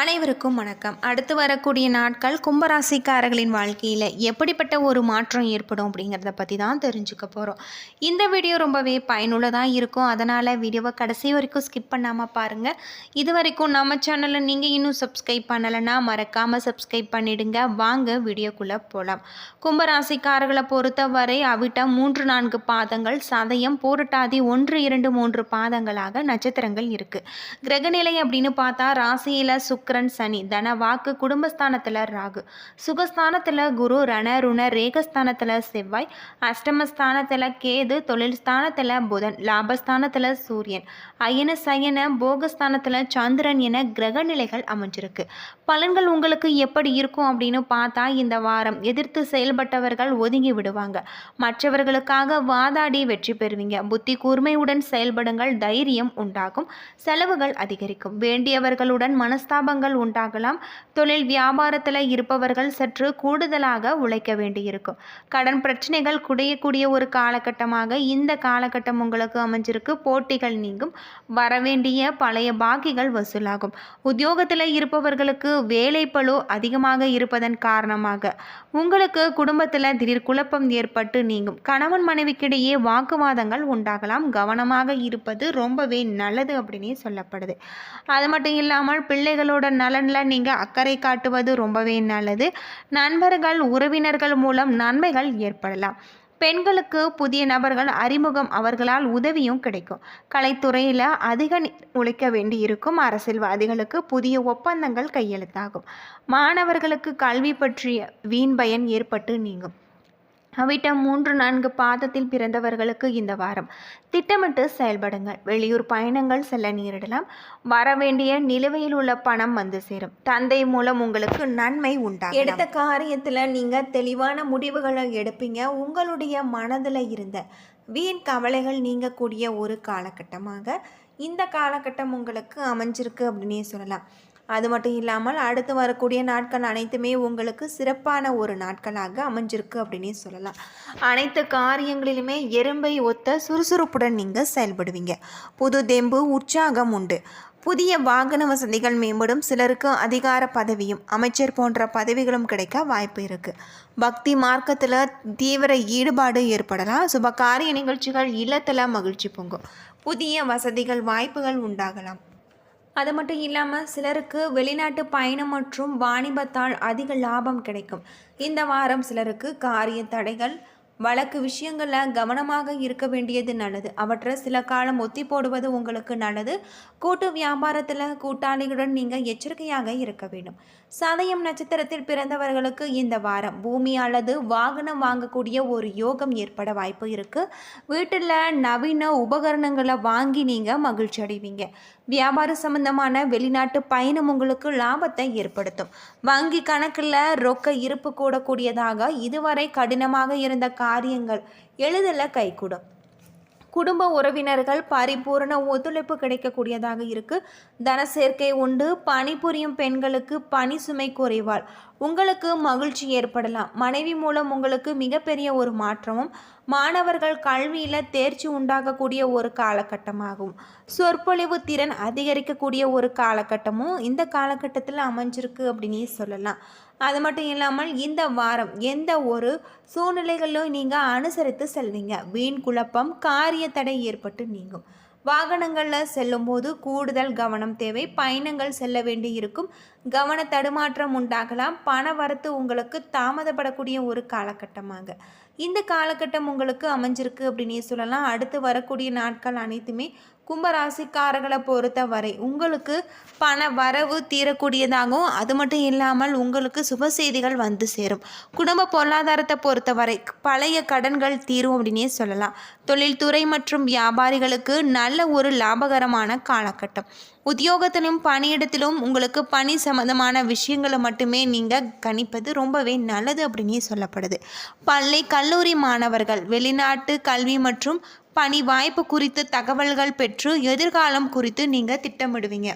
அனைவருக்கும் வணக்கம். அடுத்து வரக்கூடிய நாட்கள் கும்பராசிக்காரர்களின் வாழ்க்கையில் எப்படிப்பட்ட ஒரு மாற்றம் ஏற்படும் அப்படிங்கிறத பற்றி தான் தெரிஞ்சுக்க போகிறோம். இந்த வீடியோ ரொம்பவே பயனுள்ளதாக இருக்கும். அதனால் வீடியோவை கடைசி வரைக்கும் ஸ்கிப் பண்ணாமல் பாருங்கள். இது வரைக்கும் நம்ம சேனலை நீங்கள் இன்னும் சப்ஸ்கிரைப் பண்ணலைன்னா மறக்காமல் சப்ஸ்கிரைப் பண்ணிடுங்க. வாங்க வீடியோக்குள்ளே போகலாம். கும்பராசிக்காரர்களை பொறுத்தவரை அவிட்டம் 3-4 பாதங்கள், சதயம், பூரட்டாதி 1-2-3 பாதங்களாக நட்சத்திரங்கள் இருக்குது. கிரகநிலை அப்படின்னு பார்த்தா ராசியில் சுக்கிரன், சனி, தன வாக்கு, குடும்பஸ்தானத்தில் ராகு, சுகஸ்தானத்தில் குரு, ரண ருண ரேகஸ்தானத்தில் செவ்வாய், அஷ்டமஸ்தானத்தில் கேது, தொழில் ஸ்தானத்தில் புதன், லாபஸ்தானத்தில் சூரியன், அயன சயன போகஸ்தானத்தில் சந்திரன் என கிரக நிலைகள் அமைஞ்சிருக்கு. பலன்கள் உங்களுக்கு எப்படி இருக்கும் அப்படின்னு பார்த்தா, இந்த வாரம் எதிர்த்து செயல்பட்டவர்கள் ஒதுங்கி விடுவாங்க. மற்றவர்களுக்காக வாதாடி வெற்றி பெறுவீங்க. புத்தி கூர்மையுடன் செயல்படுங்கள். தைரியம் உண்டாகும். செலவுகள் அதிகரிக்கும். வேண்டியவர்களுடன் மனஸ்தாபங்கள் உண்டாகலாம். தொழில் வியாபாரத்தில் இருப்பவர்கள் சற்று கூடுதலாக உழைக்க வேண்டியிருக்கும். கடன் பிரச்சனைகள் குறையக்கூடிய ஒரு காலகட்டமாக இந்த காலகட்டம் உங்களுக்கு அமைஞ்சிருக்கு. போட்டிகள் நீங்கும். வரவேண்டிய பழைய பாக்கிகள் வசூலாகும். உத்தியோகத்தில் இருப்பவர்களுக்கு வேலை பளு அதிகமாக இருப்பதன் காரணமாக உங்களுக்கு குடும்பத்தில் திடீர் குழப்பம் ஏற்பட்டு நீங்கும். கணவன் மனைவிக்கிடையே வாக்குவாதங்கள் உண்டாகலாம். கவனமாக இருப்பது ரொம்பவே நல்லது அப்படின்னே சொல்லப்படுது. அது மட்டும் இல்லாமல் பிள்ளைகளோட நலனில் நீங்கள் அக்கறை காட்டுவது ரொம்பவே நல்லது. நண்பர்கள், உறவினர்கள் மூலம் நன்மைகள் ஏற்படலாம். பெண்களுக்கு புதிய நபர்கள் அறிமுகம், அவர்களால் உதவியும் கிடைக்கும். கலைத்துறையில் அதிக உழைக்க வேண்டி இருக்கும். அரசியல்வாதிகளுக்கு புதிய ஒப்பந்தங்கள் கையெழுத்தாகும். மாணவர்களுக்கு கல்வி பற்றிய வீண் பயன் ஏற்பட்டு நீங்கும். அவிட்டம் 3-4 பாதத்தில் பிறந்தவர்களுக்கு இந்த வாரம் திட்டமிட்டு செயல்படுங்கள். வெளியூர் பயணங்கள் செல்ல நேரிடலாம். வரவேண்டிய நிலுவையில் உள்ள பணம் வந்து சேரும். தந்தை மூலம் உங்களுக்கு நன்மை உண்டாகும். எடுத்த காரியத்தில் நீங்கள் தெளிவான முடிவுகளை எடுப்பீங்க. உங்களுடைய மனதில் இருந்த வீண் கவலைகள் நீங்கக்கூடிய ஒரு காலகட்டமாக இந்த காலகட்டம் உங்களுக்கு அமைஞ்சிருக்கு அப்படின்னே சொல்லலாம். அது மட்டும் இல்லாமல் அடுத்து வரக்கூடிய நாட்கள் அனைத்துமே உங்களுக்கு சிறப்பான ஒரு நாட்களாக அமைஞ்சிருக்கு அப்படின்னே சொல்லலாம். அனைத்து காரியங்களிலுமே எறும்பை ஒத்த சுறுசுறுப்புடன் நீங்கள் செயல்படுவீங்க. புது தெம்பு, உற்சாகம் உண்டு. புதிய வாகன வசதிகள் மேம்படும். சிலருக்கு அதிகார பதவியும் அமைச்சர் போன்ற பதவிகளும் கிடைக்க வாய்ப்பு இருக்குது. பக்தி மார்க்கத்தில் தீவிர ஈடுபாடு ஏற்படலாம். சுப காரிய நிகழ்ச்சிகள், இல்லத்தில் மகிழ்ச்சி பொங்கும். புதிய வசதிகள், வாய்ப்புகள் உண்டாகலாம். அது மட்டும் இல்லாமல் சிலருக்கு வெளிநாட்டு பயணம் மற்றும் வாணிபத்தால் அதிக லாபம் கிடைக்கும். இந்த வாரம் சிலருக்கு காரிய தடைகள், வழக்கு விஷயங்களில் கவனமாக இருக்க வேண்டியது நல்லது. அவற்றை சில காலம் ஒத்தி போடுவது உங்களுக்கு நல்லது. கூட்டு வியாபாரத்தில் கூட்டாளிகளுடன் நீங்கள் எச்சரிக்கையாக இருக்க வேண்டும். சதயம் நட்சத்திரத்தில் பிறந்தவர்களுக்கு இந்த வாரம் பூமி அல்லது வாகனம் வாங்கக்கூடிய ஒரு யோகம் ஏற்பட வாய்ப்பு இருக்குது. வீட்டில் நவீன உபகரணங்களை வாங்கி நீங்கள் மகிழ்ச்சி அடைவீங்க. வியாபார சம்பந்தமான வெளிநாட்டு பயணம் உங்களுக்கு லாபத்தை ஏற்படுத்தும். வங்கி கணக்கில் ரொக்க இருப்பு கூடக்கூடியதாக இதுவரை கடினமாக இருந்த காரியங்கள் எளிதில் கைகூடும். குடும்ப உறவினர்கள் பரிபூரண ஒத்துழைப்பு கிடைக்கக்கூடியதாக இருக்குது. தன சேர்க்கை உண்டு. பணிபுரியும் பெண்களுக்கு பணி சுமை குறைவால் உங்களுக்கு மகிழ்ச்சி ஏற்படலாம். மனைவி மூலம் உங்களுக்கு மிகப்பெரிய ஒரு மாற்றமும், மாணவர்கள் கல்வியில் தேர்ச்சி உண்டாகக்கூடிய ஒரு காலகட்டமாகும். சொற்பொழிவு திறன் அதிகரிக்கக்கூடிய ஒரு காலகட்டமும் இந்த காலகட்டத்தில் அமைஞ்சிருக்கு அப்படின்னே சொல்லலாம். அது மட்டும் இல்லாமல் இந்த வாரம் எந்த ஒரு சூழ்நிலைகளிலும் நீங்கள் அனுசரித்து செல்வீங்க. வீண் குழப்பம், காரிய தடை ஏற்பட்டு நீங்கும். வாகனங்களில் செல்லும்போது கூடுதல் கவனம் தேவை. பயணங்கள் செல்ல வேண்டி இருக்கும். கவன தடுமாற்றம் உண்டாகலாம். பண வரத்து உங்களுக்கு தாமதப்படக்கூடிய ஒரு காலகட்டமாக இந்த காலகட்டம் உங்களுக்கு அமைஞ்சிருக்கு அப்படின்னே சொல்லலாம். அடுத்து வரக்கூடிய நாட்கள் அனைத்துமே கும்பராசிக்காரர்களை பொறுத்தவரை உங்களுக்கு பண வரவு தீரக்கூடியதாகவும், அது மட்டும் இல்லாமல் உங்களுக்கு சுப செய்திகள் வந்து சேரும். குடும்ப பொருளாதாரத்தை பொறுத்தவரை பழைய கடன்கள் தீரும் அப்படின்னே சொல்லலாம். தொழில்துறை மற்றும் வியாபாரிகளுக்கு நல்ல ஒரு லாபகரமான காலகட்டம். உத்தியோகத்திலும் பணியிடத்திலும் உங்களுக்கு பணி சம்பந்தமான விஷயங்களை மட்டுமே நீங்கள் கணிப்பது ரொம்பவே நல்லது அப்படின்னே சொல்லப்படுது. பள்ளி கல்லூரி மாணவர்கள் வெளிநாட்டு கல்வி மற்றும் பணி வாய்ப்பு குறித்து தகவல்கள் பெற்று எதிர்காலம் குறித்து நீங்கள் திட்டமிடுவீங்க.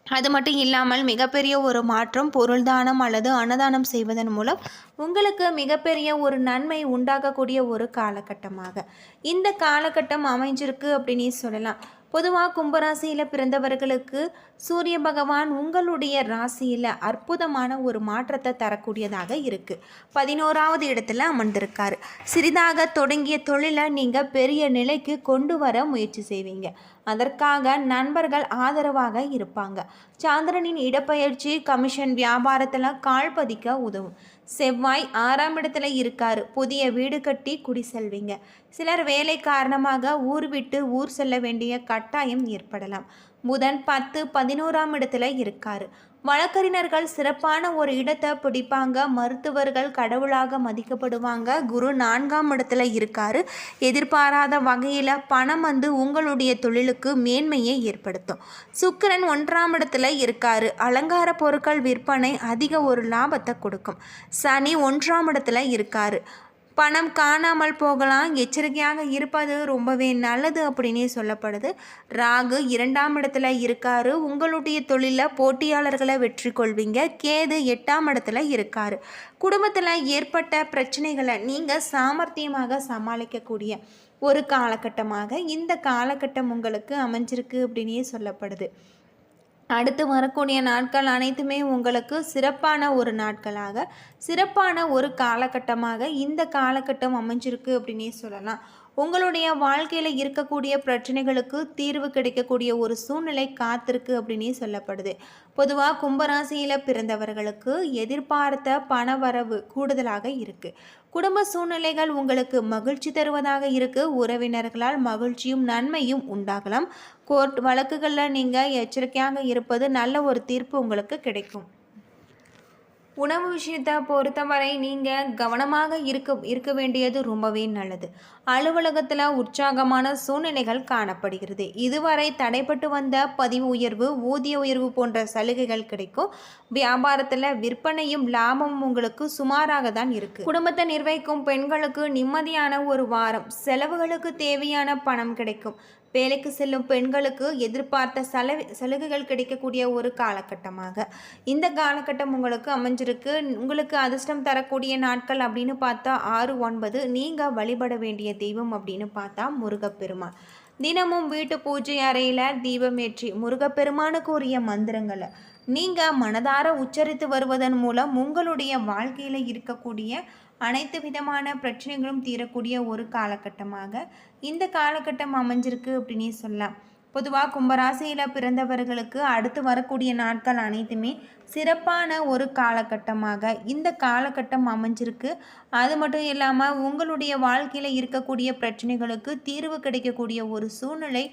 அது மட்டும் இல்லாமல் மிகப்பெரிய ஒரு மாற்றம், பொருள்தானம் அல்லது அன்னதானம் செய்வதன் மூலம் உங்களுக்கு மிகப்பெரிய ஒரு நன்மை உண்டாகக்கூடிய ஒரு காலகட்டமாக இந்த காலகட்டம் அமைஞ்சிருக்கு அப்படின்னு சொல்லலாம். பொதுவாக கும்பராசியில் பிறந்தவர்களுக்கு சூரிய பகவான் உங்களுடைய ராசியில் அற்புதமான ஒரு மாற்றத்தை தரக்கூடியதாக இருக்குது. 11வது இடத்துல அமர்ந்திருக்காரு. சிறிதாக தொடங்கிய தொழிலை நீங்கள் பெரிய நிலைக்கு கொண்டு வர முயற்சி செய்வீங்க. அதற்காக நண்பர்கள் ஆதரவாக இருப்பாங்க. சந்திரனின் இடப்பெயர்ச்சி கமிஷன் வியாபாரத்தில் கால் பதிக்க உதவும். செவ்வாய் 6ஆம் இடத்துல இருக்காரு. புதிய வீடு கட்டி குடி செல்வீங்க. சிலர் வேலை காரணமாக ஊர் விட்டு ஊர் செல்ல வேண்டிய கட்டாயம் ஏற்படலாம். புதன் 10, 11ஆம் இடத்துல இருக்காரு. வழக்கறிஞர்கள் சிறப்பான ஒரு இடத்தை பிடிப்பாங்க. மருத்துவர்கள் கடவுளாக மதிக்கப்படுவாங்க. குரு 4ஆம் இடத்துல இருக்காரு. எதிர்பாராத வகையில் பணம் வந்து உங்களுடைய தொழிலுக்கு மேன்மையை ஏற்படுத்தும். சுக்கிரன் 1ஆம் இடத்துல இருக்காரு. அலங்கார பொருட்கள் விற்பனை அதிக ஒரு லாபத்தை கொடுக்கும். சனி 1ஆம் இடத்துல இருக்காரு. பணம் காணாமல் போகலாம். எச்சரிக்கையாக இருப்பது ரொம்பவே நல்லது அப்படின்னே சொல்லப்படுது. ராகு 2ஆம் இடத்துல இருக்காரு. உங்களுடைய தொழிலில் போட்டியாளர்களை வெற்றி கொள்வீங்க. கேது 8ஆம் இடத்துல இருக்காரு. குடும்பத்தில் ஏற்பட்ட பிரச்சனைகளை நீங்கள் சாமர்த்தியமாக சமாளிக்கக்கூடிய ஒரு காலகட்டமாக இந்த காலகட்டம் உங்களுக்கு அமைஞ்சிருக்கு அப்படின்னே சொல்லப்படுது. அடுத்து வரக்கூடிய நாட்கள் அனைத்துமே உங்களுக்கு சிறப்பான ஒரு நாட்களாக, சிறப்பான ஒரு காலகட்டமாக இந்த காலகட்டம் அமைஞ்சிருக்கு அப்படின்னே சொல்லலாம். உங்களுடைய வாழ்க்கையில் இருக்கக்கூடிய பிரச்சனைகளுக்கு தீர்வு கிடைக்கக்கூடிய ஒரு சூழ்நிலை காத்திருக்கு அப்படின்னே சொல்லப்படுது. பொதுவாக கும்பராசியில் பிறந்தவர்களுக்கு எதிர்பார்த்த பணவரவு கூடுதலாக இருக்குது. குடும்ப சூழ்நிலைகள் உங்களுக்கு மகிழ்ச்சி தருவதாக இருக்குது. உறவினர்களால் மகிழ்ச்சியும் நன்மையும் உண்டாகலாம். கோர்ட் வழக்குகளில் நீங்கள் எச்சரிக்கையாக இருப்பது நல்ல ஒரு தீர்ப்பு உங்களுக்கு கிடைக்கும். உணவு விஷயத்தை பொறுத்தவரை நீங்கள் கவனமாக இருக்க வேண்டியது ரொம்பவே நல்லது. அலுவலகத்தில் உற்சாகமான சூழ்நிலைகள் காணப்படுகிறது. இதுவரை தடைப்பட்டு வந்த பதிவு உயர்வு, ஊதிய உயர்வு போன்ற சலுகைகள் கிடைக்கும். வியாபாரத்தில் விற்பனையும் லாபமும் உங்களுக்கு சுமாராக தான் இருக்குது. குடும்பத்தை நிர்வகிக்கும் பெண்களுக்கு நிம்மதியான ஒரு வாரம். செலவுகளுக்கு தேவையான பணம் கிடைக்கும். வேலைக்கு செல்லும் பெண்களுக்கு எதிர்பார்த்த சலுகைகள் கிடைக்கக்கூடிய ஒரு காலகட்டமாக இந்த காலகட்டம் உங்களுக்கு அமைஞ்சிருக்கு. உங்களுக்கு அதிர்ஷ்டம் தரக்கூடிய நாட்கள் அப்படின்னு பார்த்தா 6, 9. நீங்கள் வழிபட வேண்டிய தெய்வம் அப்படின்னு பார்த்தா முருகப்பெருமான். தினமும் வீட்டு பூஜை அறையில் தீபம் ஏற்றி முருகப்பெருமானுக்கு உரிய மந்திரங்களை நீங்கள் மனதார உச்சரித்து வருவதன் மூலம் உங்களுடைய வாழ்க்கையில் இருக்கக்கூடிய அனைத்து விதமான பிரச்சனைகளும் தீரக்கூடிய ஒரு காலகட்டமாக இந்த காலகட்டம் அமைஞ்சிருக்கு அப்படின்னே சொல்லலாம். பொதுவாக கும்பராசியில் பிறந்தவர்களுக்கு அடுத்து வரக்கூடிய நாட்கள் அனைத்துமே சிறப்பான ஒரு காலகட்டமாக இந்த காலகட்டம் அமைஞ்சிருக்கு. அது மட்டும் இல்லாமல் உங்களுடைய வாழ்க்கையில் இருக்கக்கூடிய பிரச்சனைகளுக்கு தீர்வு கிடைக்கக்கூடிய ஒரு சூழ்நிலை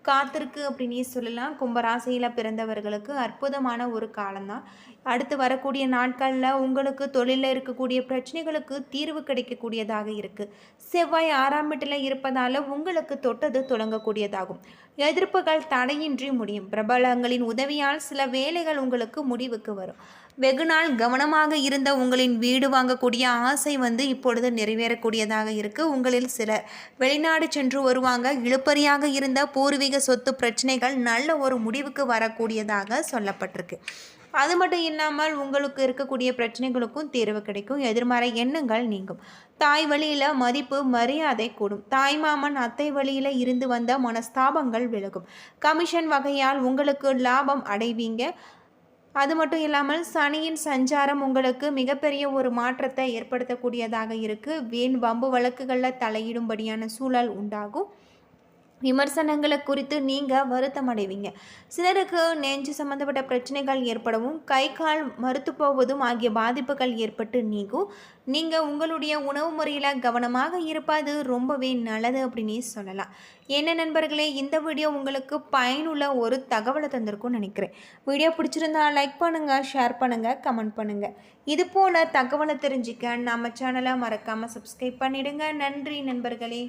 காத்திருக்கு அப்படின்னே சொல்லலாம். கும்பராசியில் பிறந்தவர்களுக்கு அற்புதமான ஒரு காலம்தான். அடுத்து வரக்கூடிய நாட்களில் உங்களுக்கு தொழிலில் இருக்கக்கூடிய பிரச்சனைகளுக்கு தீர்வு கிடைக்கக்கூடியதாக இருக்குது. செவ்வாய் 6ஆம் வீட்டில் இருப்பதால் உங்களுக்கு தொட்டது தொடங்கக்கூடியதாகும். எதிர்ப்புகள் தடையின்றி முடியும். பிரபலங்களின் உதவியால் சில வேலைகள் உங்களுக்கு முடிவுக்கு வரும். வெகுநாள் கவனமாக இருந்த உங்களின் வீடு வாங்கக்கூடிய ஆசை இப்பொழுது நிறைவேறக்கூடியதாக இருக்குது. உங்களில் சிலர் வெளிநாடு சென்று வருவாங்க. இழுபறியாக இருந்த பூர்வீக சொத்து பிரச்சனைகள் நல்ல ஒரு முடிவுக்கு வரக்கூடியதாக சொல்லப்பட்டிருக்கு. அது மட்டும் இல்லாமல் உங்களுக்கு இருக்கக்கூடிய பிரச்சனைகளுக்கும் தீர்வு கிடைக்கும். எதிர்மறை எண்ணங்கள் நீங்கும். தாய் வழியில் மதிப்பு மரியாதை கூடும். தாய்மாமன் அத்தை வழியில் இருந்து வந்த மனஸ்தாபங்கள் விலகும். கமிஷன் வகையால் உங்களுக்கு லாபம் அடைவீங்க. அது மட்டும் இல்லாமல் சனியின் சஞ்சாரம் உங்களுக்கு மிகப்பெரிய ஒரு மாற்றத்தை ஏற்படுத்தக்கூடியதாக இருக்குது. வீண் வம்பு வழக்குகளில் தலையிடும்படியான சூழல் உண்டாகும். விமர்சனங்களை குறித்து நீங்கள் வருத்தம் அடைவீங்க. சிலருக்கு நெஞ்சு சம்பந்தப்பட்ட பிரச்சனைகள் ஏற்படவும் கை கால் மறுத்து போவதும் ஆகிய பாதிப்புகள் ஏற்பட்டு நீங்கும். நீங்கள் உங்களுடைய உணவு முறையில் கவனமாக இருப்பது ரொம்பவே நல்லது அப்படின்னே சொல்லலாம். என்ன நண்பர்களே, இந்த வீடியோ உங்களுக்கு பயனுள்ள ஒரு தகவலை தந்திருக்கும்னு நினைக்கிறேன். வீடியோ பிடிச்சிருந்தா லைக் பண்ணுங்கள், ஷேர் பண்ணுங்கள், கமெண்ட் பண்ணுங்கள். இது போல் தகவலை தெரிஞ்சுக்க நம்ம சேனலை மறக்காமல் சப்ஸ்கிரைப் பண்ணிடுங்க. நன்றி நண்பர்களே.